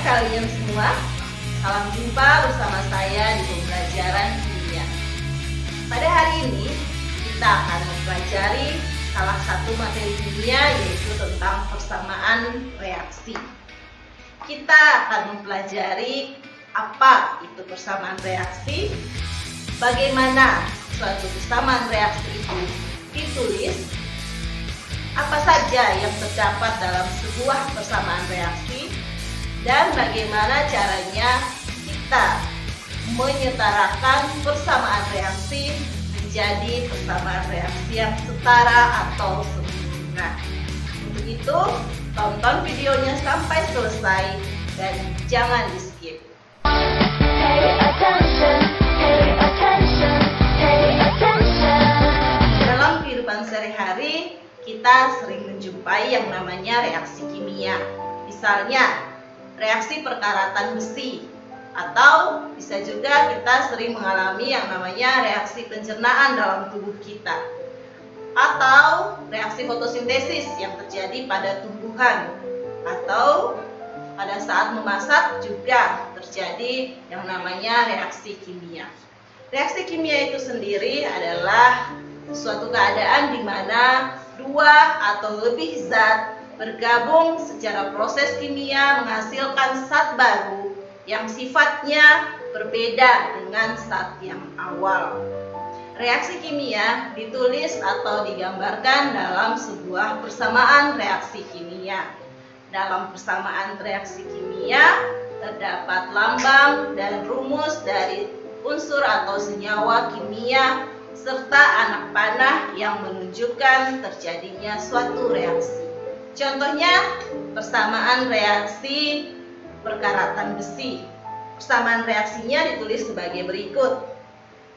kalian semua, salam jumpa bersama saya di pembelajaran kimia. Pada hari ini kita akan mempelajari salah satu materi kimia, yaitu tentang persamaan reaksi. Kita akan mempelajari apa itu persamaan reaksi, bagaimana suatu persamaan reaksi itu ditulis, apa saja yang terdapat dalam sebuah persamaan reaksi, dan bagaimana caranya kita menyetarakan persamaan reaksi menjadi persamaan reaksi yang setara atau sempurna. Untuk itu, tonton videonya sampai selesai dan jangan di skip. Pay attention, pay attention, pay attention. Dalam kehidupan sehari-hari, kita sering menjumpai yang namanya reaksi kimia. Misalnya, reaksi perkaratan besi, atau bisa juga kita sering mengalami yang namanya reaksi pencernaan dalam tubuh kita, atau reaksi fotosintesis yang terjadi pada tumbuhan, atau pada saat memasak juga terjadi yang namanya reaksi kimia. Reaksi kimia itu sendiri adalah suatu keadaan di mana dua atau lebih zat bergabung secara proses kimia menghasilkan zat baru yang sifatnya berbeda dengan zat yang awal. Reaksi kimia ditulis atau digambarkan dalam sebuah persamaan reaksi kimia. Dalam persamaan reaksi kimia terdapat lambang dan rumus dari unsur atau senyawa kimia serta anak panah yang menunjukkan terjadinya suatu reaksi. Contohnya, persamaan reaksi perkaratan besi. Persamaan reaksinya ditulis sebagai berikut.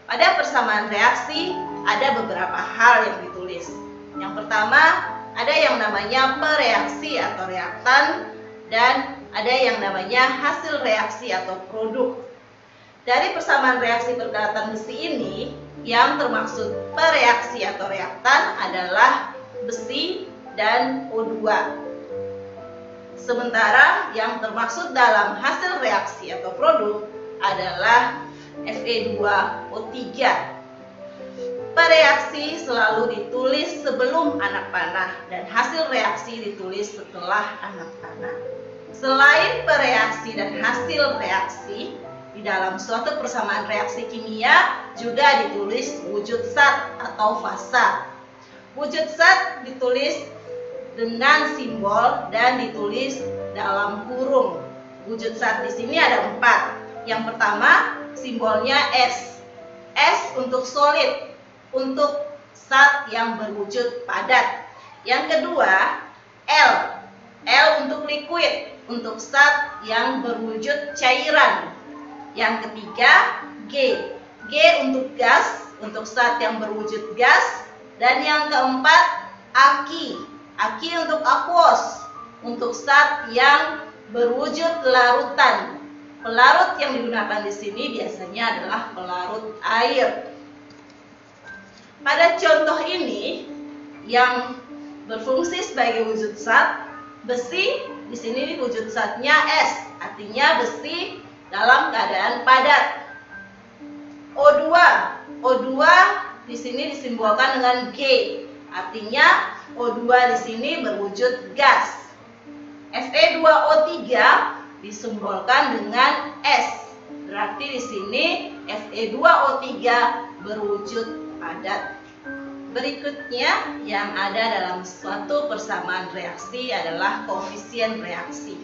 Pada persamaan reaksi ada beberapa hal yang ditulis. Yang pertama, ada yang namanya pereaksi atau reaktan, dan ada yang namanya hasil reaksi atau produk. Dari persamaan reaksi perkaratan besi ini, yang termaksud pereaksi atau reaktan adalah besi dan O2. Sementara yang termaksud dalam hasil reaksi atau produk adalah Fe2O3. Pereaksi selalu ditulis sebelum anak panah dan hasil reaksi ditulis setelah anak panah. Selain pereaksi dan hasil reaksi, di dalam suatu persamaan reaksi kimia juga ditulis wujud zat atau fasa. Wujud zat ditulis dengan simbol dan ditulis dalam kurung. Wujud zat di sini ada 4. Yang pertama, simbolnya S. S untuk solid, untuk zat yang berwujud padat. Yang kedua, L. L untuk liquid, untuk zat yang berwujud cairan. Yang ketiga, G. G untuk gas, untuk zat yang berwujud gas. Dan yang keempat, Aki. Aki untuk aquos, untuk zat yang berwujud larutan. Pelarut yang digunakan di sini biasanya adalah pelarut air. Pada contoh ini yang berfungsi sebagai wujud zat, besi di sini wujud zatnya S, artinya besi dalam keadaan padat. O2, O2 di sini disimbolkan dengan G, artinya O2 di sini berwujud gas. Fe2O3 disimbolkan dengan S, berarti di sini Fe2O3 berwujud padat. Berikutnya yang ada dalam suatu persamaan reaksi adalah koefisien reaksi.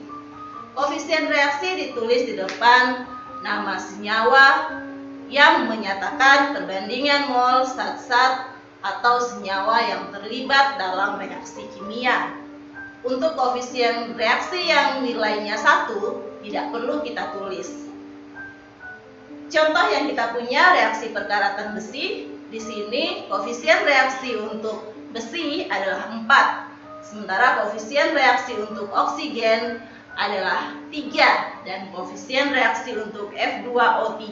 Koefisien reaksi ditulis di depan nama senyawa yang menyatakan perbandingan mol zat-zat atau senyawa yang terlibat dalam reaksi kimia. Untuk koefisien reaksi yang nilainya 1 tidak perlu kita tulis. Contoh yang kita punya reaksi perkaratan besi, di sini koefisien reaksi untuk besi adalah 4, sementara koefisien reaksi untuk oksigen adalah 3 dan koefisien reaksi untuk F2O3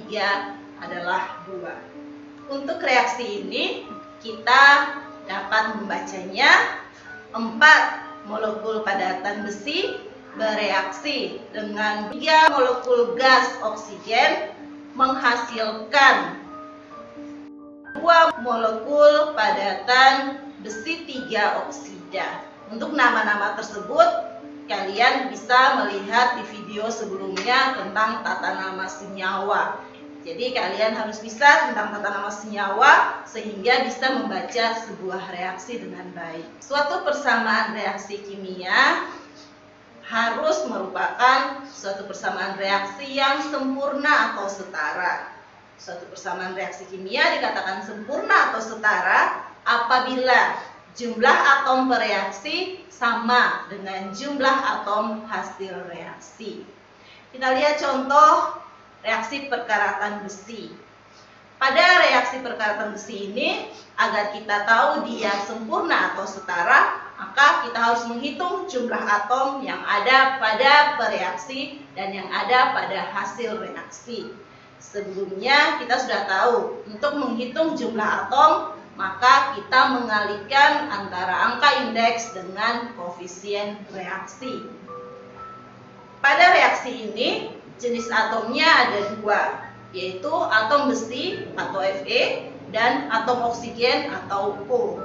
adalah 2. Untuk reaksi ini kita dapat membacanya 4 molekul padatan besi bereaksi dengan 3 molekul gas oksigen menghasilkan 2 molekul padatan besi 3 oksida. Untuk nama-nama tersebut kalian bisa melihat di video sebelumnya tentang tata nama senyawa. Jadi kalian harus bisa tentang tata nama senyawa sehingga bisa membaca sebuah reaksi dengan baik. Suatu persamaan reaksi kimia harus merupakan suatu persamaan reaksi yang sempurna atau setara. Suatu persamaan reaksi kimia dikatakan sempurna atau setara apabila jumlah atom bereaksi sama dengan jumlah atom hasil reaksi. Kita lihat contoh reaksi perkaratan besi. Pada reaksi perkaratan besi ini, agar kita tahu dia sempurna atau setara, maka kita harus menghitung jumlah atom yang ada pada bereaksi dan yang ada pada hasil reaksi. Sebelumnya kita sudah tahu, untuk menghitung jumlah atom, maka kita mengalihkan antara angka indeks dengan koefisien reaksi. Pada reaksi ini, jenis atomnya ada 2, yaitu atom besi atau Fe dan atom oksigen atau O.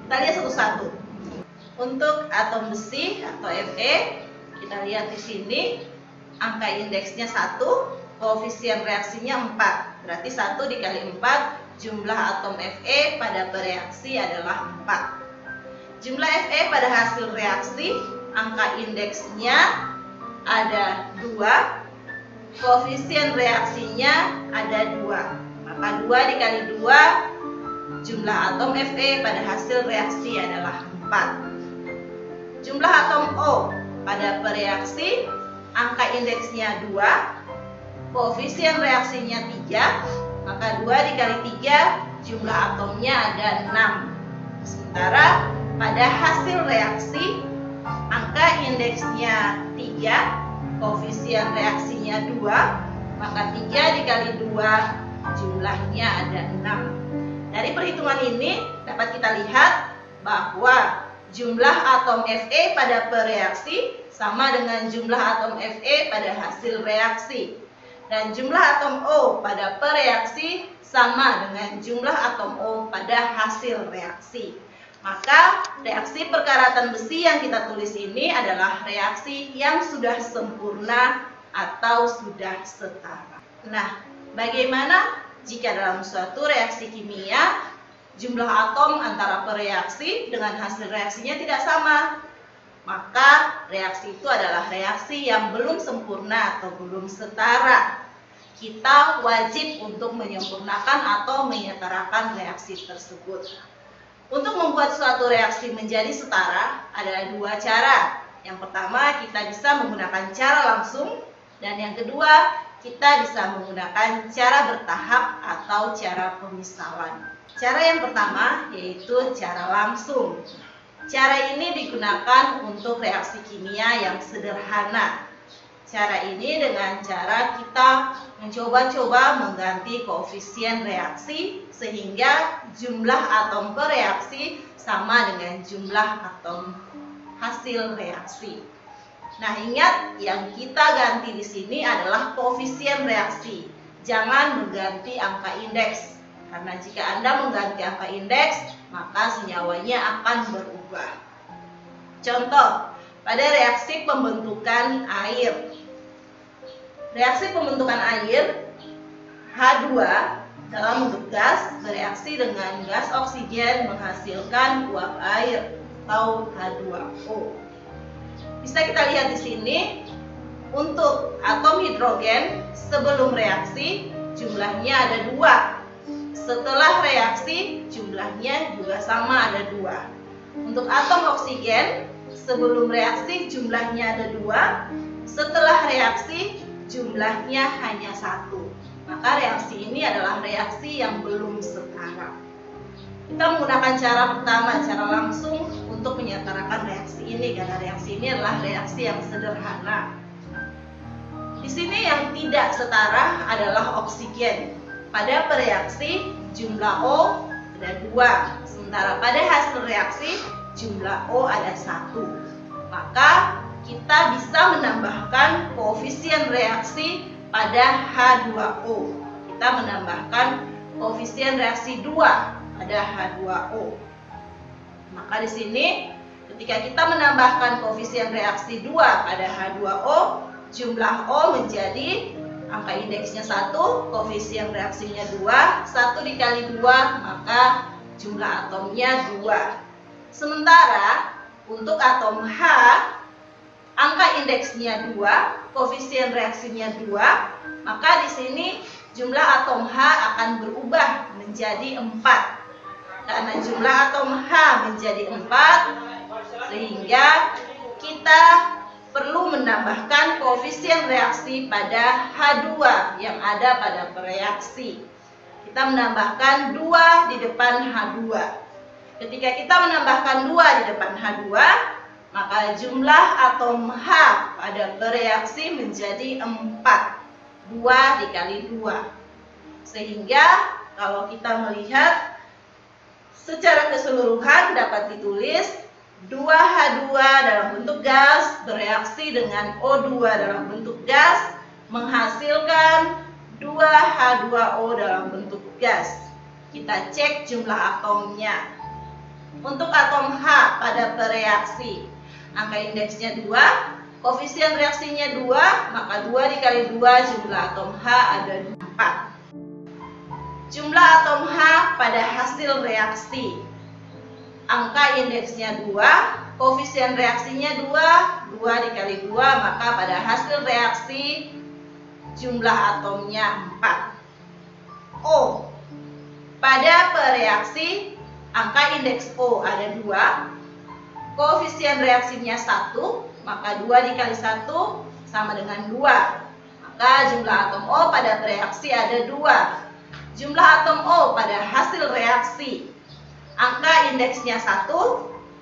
Kita lihat satu-satu. Untuk atom besi atau Fe, kita lihat di sini, angka indeksnya 1, koefisien reaksinya 4. Berarti 1 dikali 4, jumlah atom Fe pada bereaksi adalah 4. Jumlah Fe pada hasil reaksi, angka indeksnya ada 2, koefisien reaksinya ada 2. Maka 2 dikali 2, jumlah atom Fe pada hasil reaksi adalah 4. Jumlah atom O pada bereaksi, angka indeksnya 2, koefisien reaksinya 3. Maka 2 dikali 3, jumlah atomnya ada 6. Sementara pada hasil reaksi, angka indeksnya 3, koefisien reaksinya 2, maka 3 dikali 2, jumlahnya ada 6. Dari perhitungan ini dapat kita lihat bahwa jumlah atom Fe pada bereaksi sama dengan jumlah atom Fe pada hasil reaksi. Dan jumlah atom O pada bereaksi sama dengan jumlah atom O pada hasil reaksi. Maka reaksi perkaratan besi yang kita tulis ini adalah reaksi yang sudah sempurna atau sudah setara. Nah, bagaimana jika dalam suatu reaksi kimia jumlah atom antara bereaksi dengan hasil reaksinya tidak sama? Maka reaksi itu adalah reaksi yang belum sempurna atau belum setara. Kita wajib untuk menyempurnakan atau menyetarakan reaksi tersebut. Untuk membuat suatu reaksi menjadi setara, ada 2 cara. Yang pertama, kita bisa menggunakan cara langsung, dan yang kedua, kita bisa menggunakan cara bertahap atau cara pemisalan. Cara yang pertama yaitu cara langsung. Cara ini digunakan untuk reaksi kimia yang sederhana. Cara ini dengan cara kita mencoba-coba mengganti koefisien reaksi sehingga jumlah atom bereaksi sama dengan jumlah atom hasil reaksi. Nah, ingat yang kita ganti di sini adalah koefisien reaksi. Jangan mengganti angka indeks. Karena jika Anda mengganti angka indeks, maka senyawanya akan berubah. Contoh, pada reaksi pembentukan air. Reaksi pembentukan air H2 dalam bentuk gas bereaksi dengan gas oksigen menghasilkan uap air atau H2O. Bisa kita lihat di sini, untuk atom hidrogen sebelum reaksi jumlahnya ada 2. Setelah reaksi jumlahnya juga sama ada 2. Untuk atom oksigen sebelum reaksi jumlahnya ada 2. Setelah reaksi jumlahnya hanya 1. Maka reaksi ini adalah reaksi yang belum setara. Kita menggunakan cara pertama, cara langsung untuk menyetarakan reaksi ini karena reaksi ini adalah reaksi yang sederhana. Di sini yang tidak setara adalah oksigen. Pada bereaksi jumlah O ada 2, sementara pada hasil reaksi jumlah O ada 1. Maka kita bisa menambahkan koefisien reaksi pada H2O. Kita menambahkan koefisien reaksi 2 pada H2O. Maka di sini ketika kita menambahkan koefisien reaksi 2 pada H2O, jumlah O menjadi angka indeksnya 1, koefisien reaksinya 2, 1 dikali 2 maka jumlah atomnya 2. Sementara untuk atom H, angka indeksnya 2, koefisien reaksinya 2, maka di sini jumlah atom H akan berubah menjadi 4. Karena jumlah atom H menjadi 4, sehingga kita perlu menambahkan koefisien reaksi pada H2 yang ada pada reaksi. Kita menambahkan 2 di depan H2. Ketika kita menambahkan 2 di depan H2, maka jumlah atom H pada bereaksi menjadi 4. 2 dikali 2. Sehingga kalau kita melihat secara keseluruhan dapat ditulis 2H2 dalam bentuk gas bereaksi dengan O2 dalam bentuk gas menghasilkan 2H2O dalam bentuk gas. Kita cek jumlah atomnya. Untuk atom H pada bereaksi, angka indeksnya 2, koefisien reaksinya 2, maka 2 dikali 2 jumlah atom H ada 4. Jumlah atom H pada hasil reaksi, angka indeksnya 2, koefisien reaksinya 2, 2 dikali 2 maka pada hasil reaksi jumlah atomnya 4. O, pada bereaksi angka indeks O ada 2, koefisien reaksinya 1, maka 2 dikali 1 sama dengan 2. Maka jumlah atom O pada bereaksi ada 2. Jumlah atom O pada hasil reaksi, angka indeksnya 1,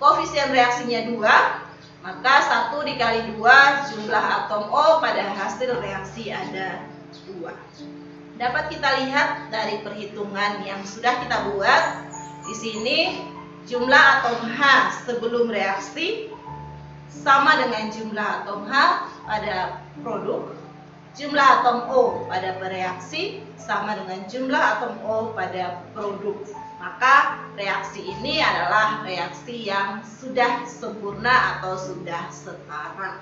koefisien reaksinya 2, maka 1 dikali 2 jumlah atom O pada hasil reaksi ada 2. Dapat kita lihat dari perhitungan yang sudah kita buat. Di sini jumlah atom H sebelum reaksi sama dengan jumlah atom H pada produk. Jumlah atom O pada bereaksi sama dengan jumlah atom O pada produk. Maka reaksi ini adalah reaksi yang sudah sempurna atau sudah setara.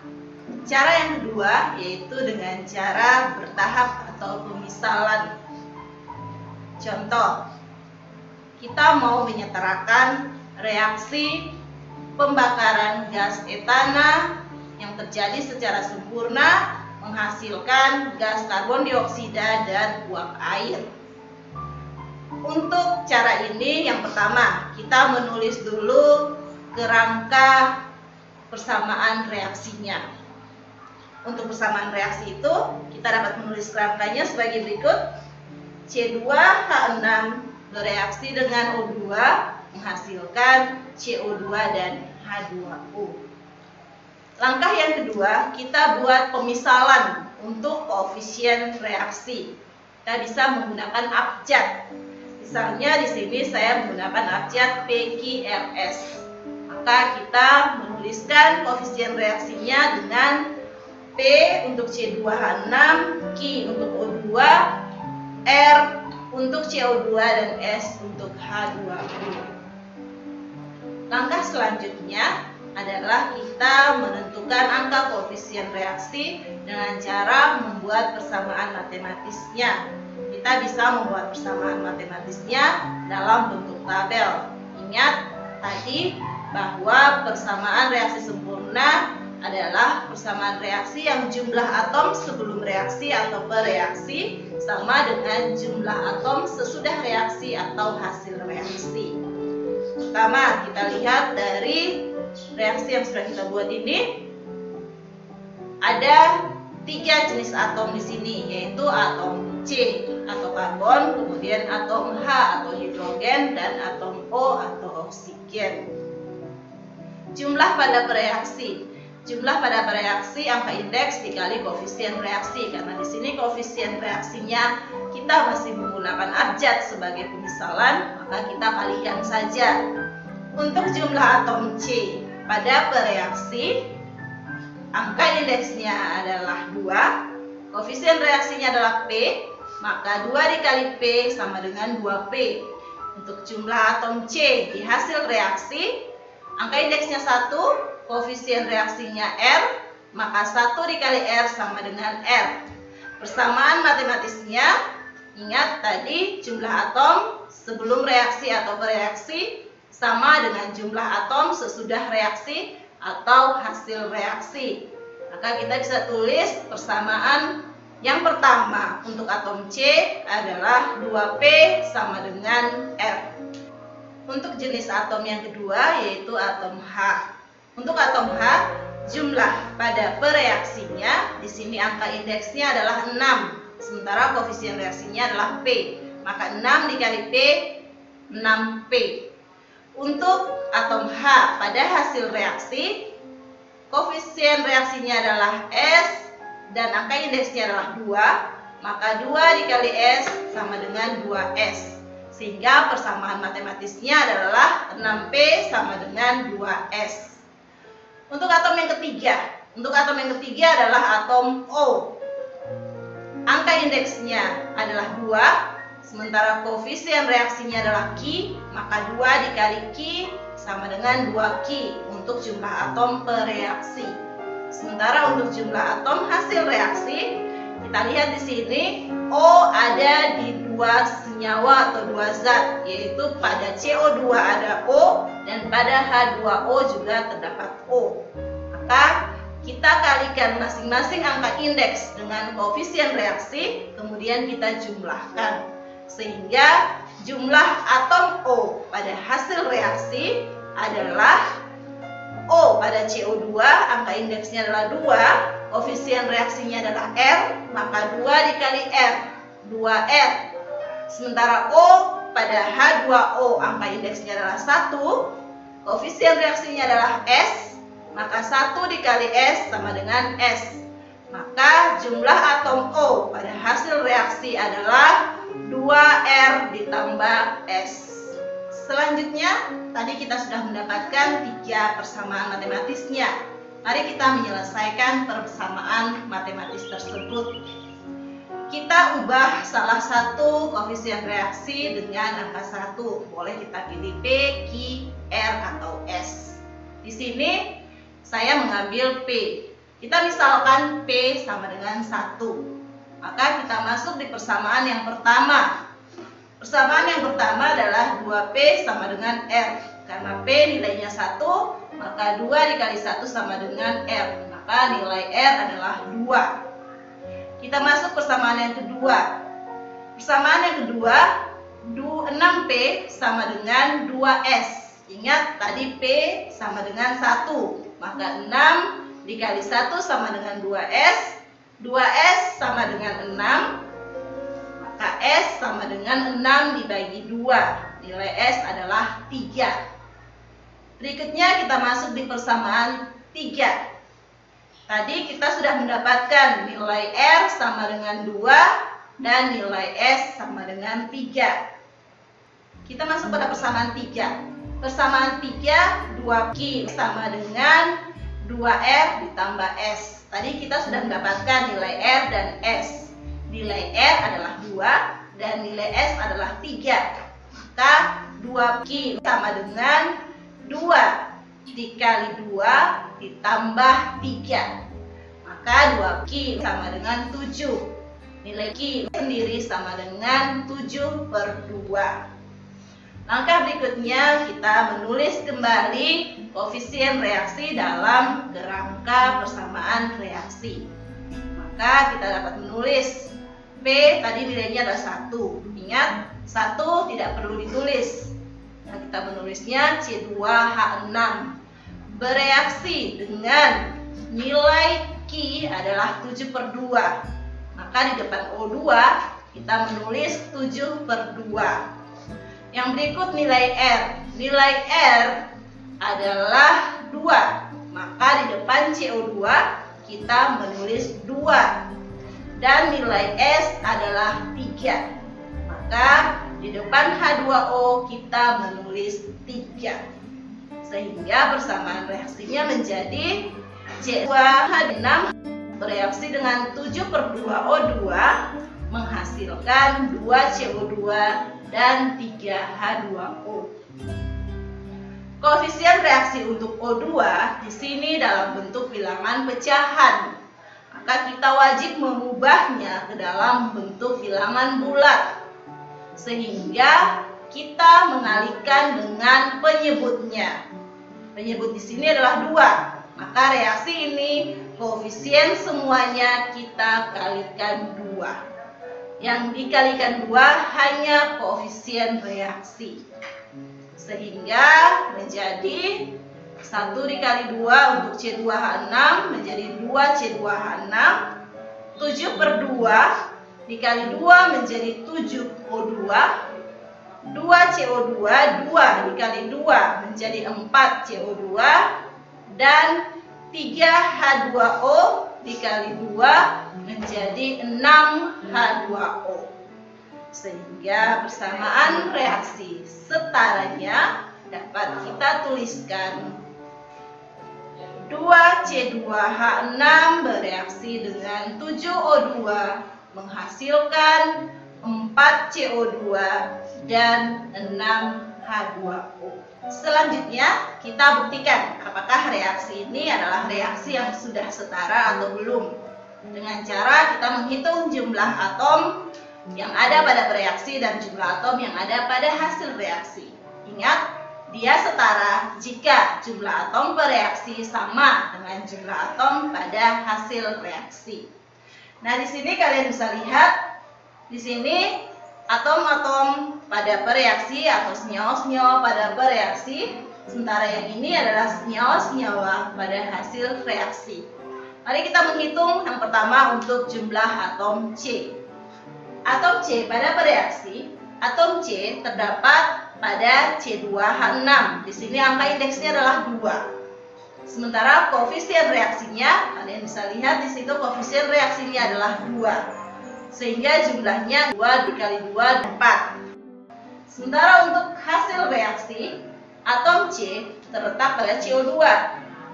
Cara yang kedua yaitu dengan cara bertahap atau pemisalan. Contoh, kita mau menyetarakan reaksi pembakaran gas etana yang terjadi secara sempurna menghasilkan gas karbon dioksida dan uap air. Untuk cara ini yang pertama kita menulis dulu kerangka persamaan reaksinya. Untuk persamaan reaksi itu kita dapat menulis kerangkanya sebagai berikut. C2H6 bereaksi dengan O2 menghasilkan CO2 dan H2O. Langkah yang kedua, kita buat pemisalan untuk koefisien reaksi. Kita bisa menggunakan abjad. Misalnya di sini saya menggunakan abjad PQRS. Maka kita menuliskan koefisien reaksinya dengan P untuk C2H6, Q untuk O2, R untuk CO2 dan S untuk H2O. Langkah selanjutnya adalah kita menentukan angka koefisien reaksi dengan cara membuat persamaan matematisnya. Kita bisa membuat persamaan matematisnya dalam bentuk tabel. Ingat tadi bahwa persamaan reaksi sempurna adalah persamaan reaksi yang jumlah atom sebelum reaksi atau bereaksi sama dengan jumlah atom sesudah reaksi atau hasil reaksi. Pertama, kita lihat dari reaksi yang sudah kita buat ini, ada 3 jenis atom di sini, yaitu atom C atau karbon, kemudian atom H atau hidrogen, dan atom O atau oksigen. Jumlah pada bereaksi. Jumlah pada bereaksi angka indeks dikali koefisien reaksi. Karena di sini koefisien reaksinya kita masih menggunakan abjad sebagai pemisalan, maka kita kalikan saja. Untuk jumlah atom C pada bereaksi, angka indeksnya adalah 2, koefisien reaksinya adalah P, maka 2 dikali P sama dengan 2P. Untuk jumlah atom C di hasil reaksi, angka indeksnya 1, koefisien reaksinya R, maka 1 dikali R sama dengan R. Persamaan matematisnya, ingat tadi jumlah atom sebelum reaksi atau bereaksi sama dengan jumlah atom sesudah reaksi atau hasil reaksi. Maka kita bisa tulis persamaan yang pertama untuk atom C adalah 2P sama dengan R. Untuk jenis atom yang kedua yaitu atom H. Untuk atom H, jumlah pada pereaksinya di sini angka indeksnya adalah 6, sementara koefisien reaksinya adalah P. Maka 6 dikali P 6P. Untuk atom H pada hasil reaksi, koefisien reaksinya adalah S dan angka indeksnya adalah 2, maka 2 dikali S sama dengan 2S. Sehingga persamaan matematisnya adalah 6P sama dengan 2S. Untuk atom yang ketiga adalah atom O. Angka indeksnya adalah 2, sementara koefisien reaksinya adalah Ki, maka 2 dikali Ki sama dengan 2Ki untuk jumlah atom pereaksi. Sementara untuk jumlah atom hasil reaksi, kita lihat di sini O ada di 2 senyawa atau 2 zat, yaitu pada CO2 ada O dan pada H2O juga terdapat O. Maka kita kalikan masing-masing angka indeks dengan koefisien reaksi, kemudian kita jumlahkan. Sehingga jumlah atom O pada hasil reaksi adalah O pada CO2, angka indeksnya adalah 2, koefisien reaksinya adalah R, maka 2 dikali R, 2R. Sementara O pada H2O, angka indeksnya adalah 1, koefisien reaksinya adalah S, maka 1 dikali S sama dengan S. Maka jumlah atom O pada hasil reaksi adalah 2R ditambah S. Selanjutnya, tadi kita sudah mendapatkan 3 persamaan matematisnya. Mari kita menyelesaikan persamaan matematis tersebut. Kita ubah salah satu koefisien reaksi dengan angka 1. Boleh kita pilih P, Q, R, atau S. Di sini saya mengambil P. Kita misalkan P sama dengan 1. Maka kita masuk di persamaan yang pertama. Persamaan yang pertama adalah 2P sama dengan R. Karena P nilainya 1, maka 2 dikali 1 sama dengan R. Maka nilai R adalah 2. Kita masuk persamaan yang kedua. Persamaan yang kedua, 6P sama dengan 2S. Ingat tadi P sama dengan 1. Maka 6 dikali 1 sama dengan 2S. 2S sama dengan 6. Maka S sama dengan 6 dibagi 2. Nilai S adalah 3. Berikutnya kita masuk di persamaan 3. Tadi kita sudah mendapatkan nilai R sama dengan 2 dan nilai S sama dengan 3. Kita masuk pada persamaan 3. Persamaan 3, 2Q sama dengan 2R ditambah S. Tadi kita sudah mendapatkan nilai R dan S. Nilai R adalah 2 dan nilai S adalah 3. Maka 2Q sama dengan 2 dikali 2 ditambah 3. Maka 2Q sama dengan 7. Nilai Q sendiri sama dengan 7/2. Langkah berikutnya kita menulis kembali koefisien reaksi dalam kerangka persamaan reaksi. Maka kita dapat menulis P tadi nilainya adalah 1. Ingat, 1 tidak perlu ditulis. Nah, kita menulisnya C2H6. Bereaksi dengan nilai Q adalah 7/2. Maka di depan O2 kita menulis 7/2. Yang berikut nilai R. Nilai R adalah 2. Maka di depan CO2 kita menulis 2. Dan nilai S adalah 3. Maka di depan H2O kita menulis 3. Sehingga persamaan reaksinya menjadi C2H6 bereaksi dengan 7/2O2 menghasilkan 2CO2 dan 3H2O. Koefisien reaksi untuk O2 di sini dalam bentuk bilangan pecahan. Maka kita wajib mengubahnya ke dalam bentuk bilangan bulat. Sehingga kita mengalihkan dengan penyebutnya. Penyebut di sini adalah 2. Maka reaksi ini koefisien semuanya kita kalikan 2. Yang dikalikan 2 hanya koefisien reaksi. Sehingga menjadi 1 dikali 2 untuk C2H6 menjadi 2C2H6. 7/2 dikali 2 menjadi 7O2. 2CO2, 2 dikali 2 menjadi 4CO2. Dan 3H2O dikali 2 menjadi 6H2O. Sehingga persamaan reaksi setaranya dapat kita tuliskan 2C2H6 bereaksi dengan 7O2 menghasilkan 4CO2 dan 6H2O. Selanjutnya kita buktikan apakah reaksi ini adalah reaksi yang sudah setara atau belum. Dengan cara kita menghitung jumlah atom yang ada pada bereaksi dan jumlah atom yang ada pada hasil reaksi. Ingat, dia setara jika jumlah atom bereaksi sama dengan jumlah atom pada hasil reaksi. Nah, di sini kalian bisa lihat, di sini atom-atom pada bereaksi atau senyawa-senyawa pada bereaksi, sementara yang ini adalah senyawa-senyawa pada hasil reaksi. Mari kita menghitung yang pertama untuk jumlah atom C. Atom C pada bereaksi, atom C terdapat pada C2H6. Di sini angka indeksnya adalah 2. Sementara koefisien reaksinya, kalian bisa lihat di situ koefisien reaksinya adalah 2. Sehingga jumlahnya 2 dikali 2, 4. Sementara untuk hasil reaksi, atom C terletak pada CO2.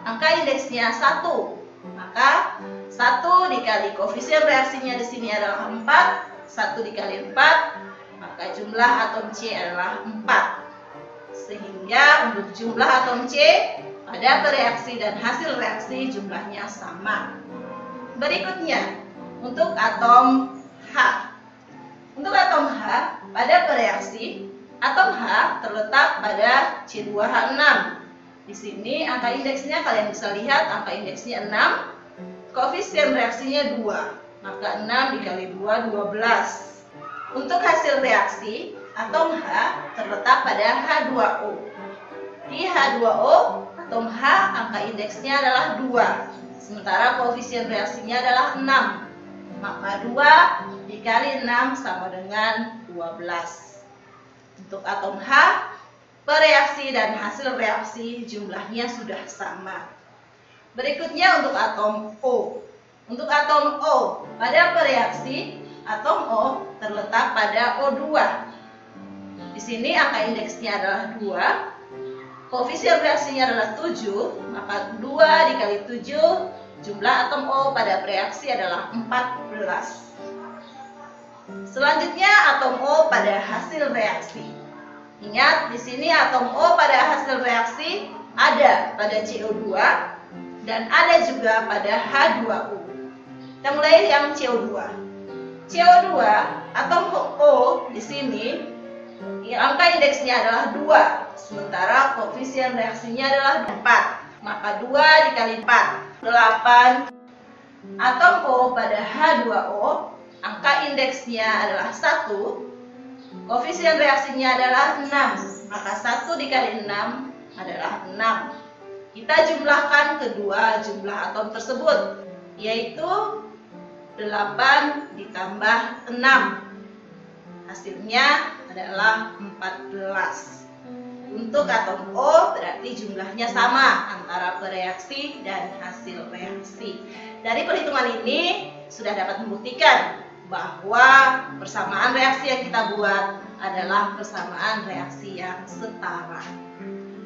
Angka indeksnya 1. Maka 1 dikali koefisien reaksinya di sini adalah 4. 1 dikali 4, maka jumlah atom C adalah 4. Sehingga untuk jumlah atom C pada bereaksi dan hasil reaksi jumlahnya sama. Berikutnya, untuk atom H. Untuk atom H pada bereaksi, atom H terletak pada C2H6. Di sini angka indeksnya kalian bisa lihat, angka indeksnya 6. Koefisien reaksinya 2. Maka 6 dikali 2, 12. Untuk hasil reaksi, atom H terletak pada H2O. Di H2O, atom H angka indeksnya adalah 2. Sementara koefisien reaksinya adalah 6. Maka 2 dikali 6 sama dengan 12. Untuk atom H, bereaksi dan hasil reaksi jumlahnya sudah sama. Berikutnya untuk atom O. Untuk atom O pada bereaksi, atom O terletak pada O2. Di sini angka indeksnya adalah 2. Koefisien reaksinya adalah 7, maka 2 dikali 7, jumlah atom O pada bereaksi adalah 14. Selanjutnya atom O pada hasil reaksi. Ingat, di sini atom O pada hasil reaksi ada pada CO2 dan ada juga pada H2O. Kita mulai yang CO2. CO2 atom O di sini angka indeksnya adalah 2, sementara koefisien reaksinya adalah 4. Maka 2 dikali 4, 8. Atom O pada H2O angka indeksnya adalah 1. Koefisien reaksinya adalah 6. Maka 1 dikali 6 adalah 6. Kita jumlahkan kedua jumlah atom tersebut, yaitu 8 ditambah 6. Hasilnya adalah 14. Untuk atom O berarti jumlahnya sama antara bereaksi dan hasil reaksi. Dari perhitungan ini sudah dapat membuktikan bahwa persamaan reaksi yang kita buat adalah persamaan reaksi yang setara.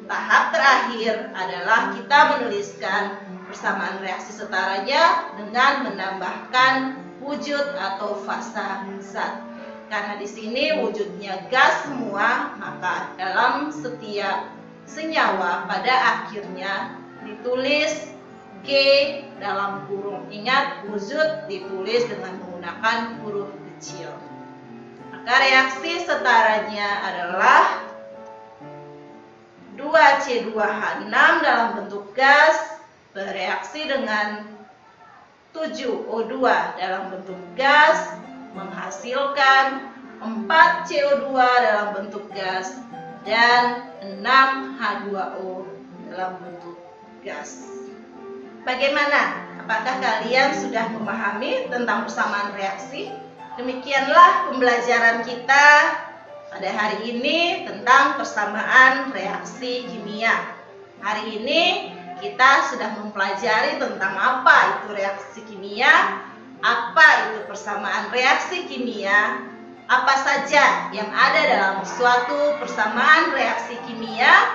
Tahap terakhir adalah kita menuliskan persamaan reaksi setaranya dengan menambahkan wujud atau fasa zat. Karena di sini wujudnya gas semua, maka dalam setiap senyawa pada akhirnya ditulis G dalam kurung. Ingat, wujud ditulis dengan menggunakan huruf kecil. Maka reaksi setaranya adalah 2C2H6 dalam bentuk gas bereaksi dengan 7O2 dalam bentuk gas menghasilkan 4CO2 dalam bentuk gas dan 6H2O dalam bentuk gas. Bagaimana? Apakah kalian sudah memahami tentang persamaan reaksi? Demikianlah pembelajaran kita pada hari ini tentang persamaan reaksi kimia. Hari ini kita sudah mempelajari tentang apa itu reaksi kimia, apa itu persamaan reaksi kimia, apa saja yang ada dalam suatu persamaan reaksi kimia,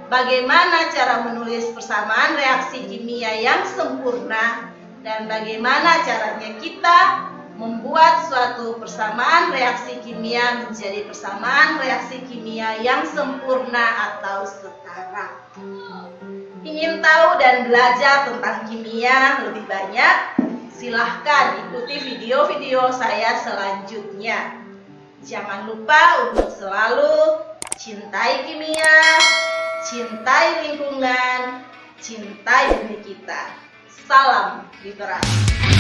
bagaimana cara menulis persamaan reaksi kimia yang sempurna, dan bagaimana caranya kita membuat suatu persamaan reaksi kimia menjadi persamaan reaksi kimia yang sempurna atau setara. Ingin tahu dan belajar tentang kimia lebih banyak? Silahkan ikuti video-video saya selanjutnya. Jangan lupa untuk selalu cintai kimia, cintai lingkungan, cintai bumi kita. Salam literasi.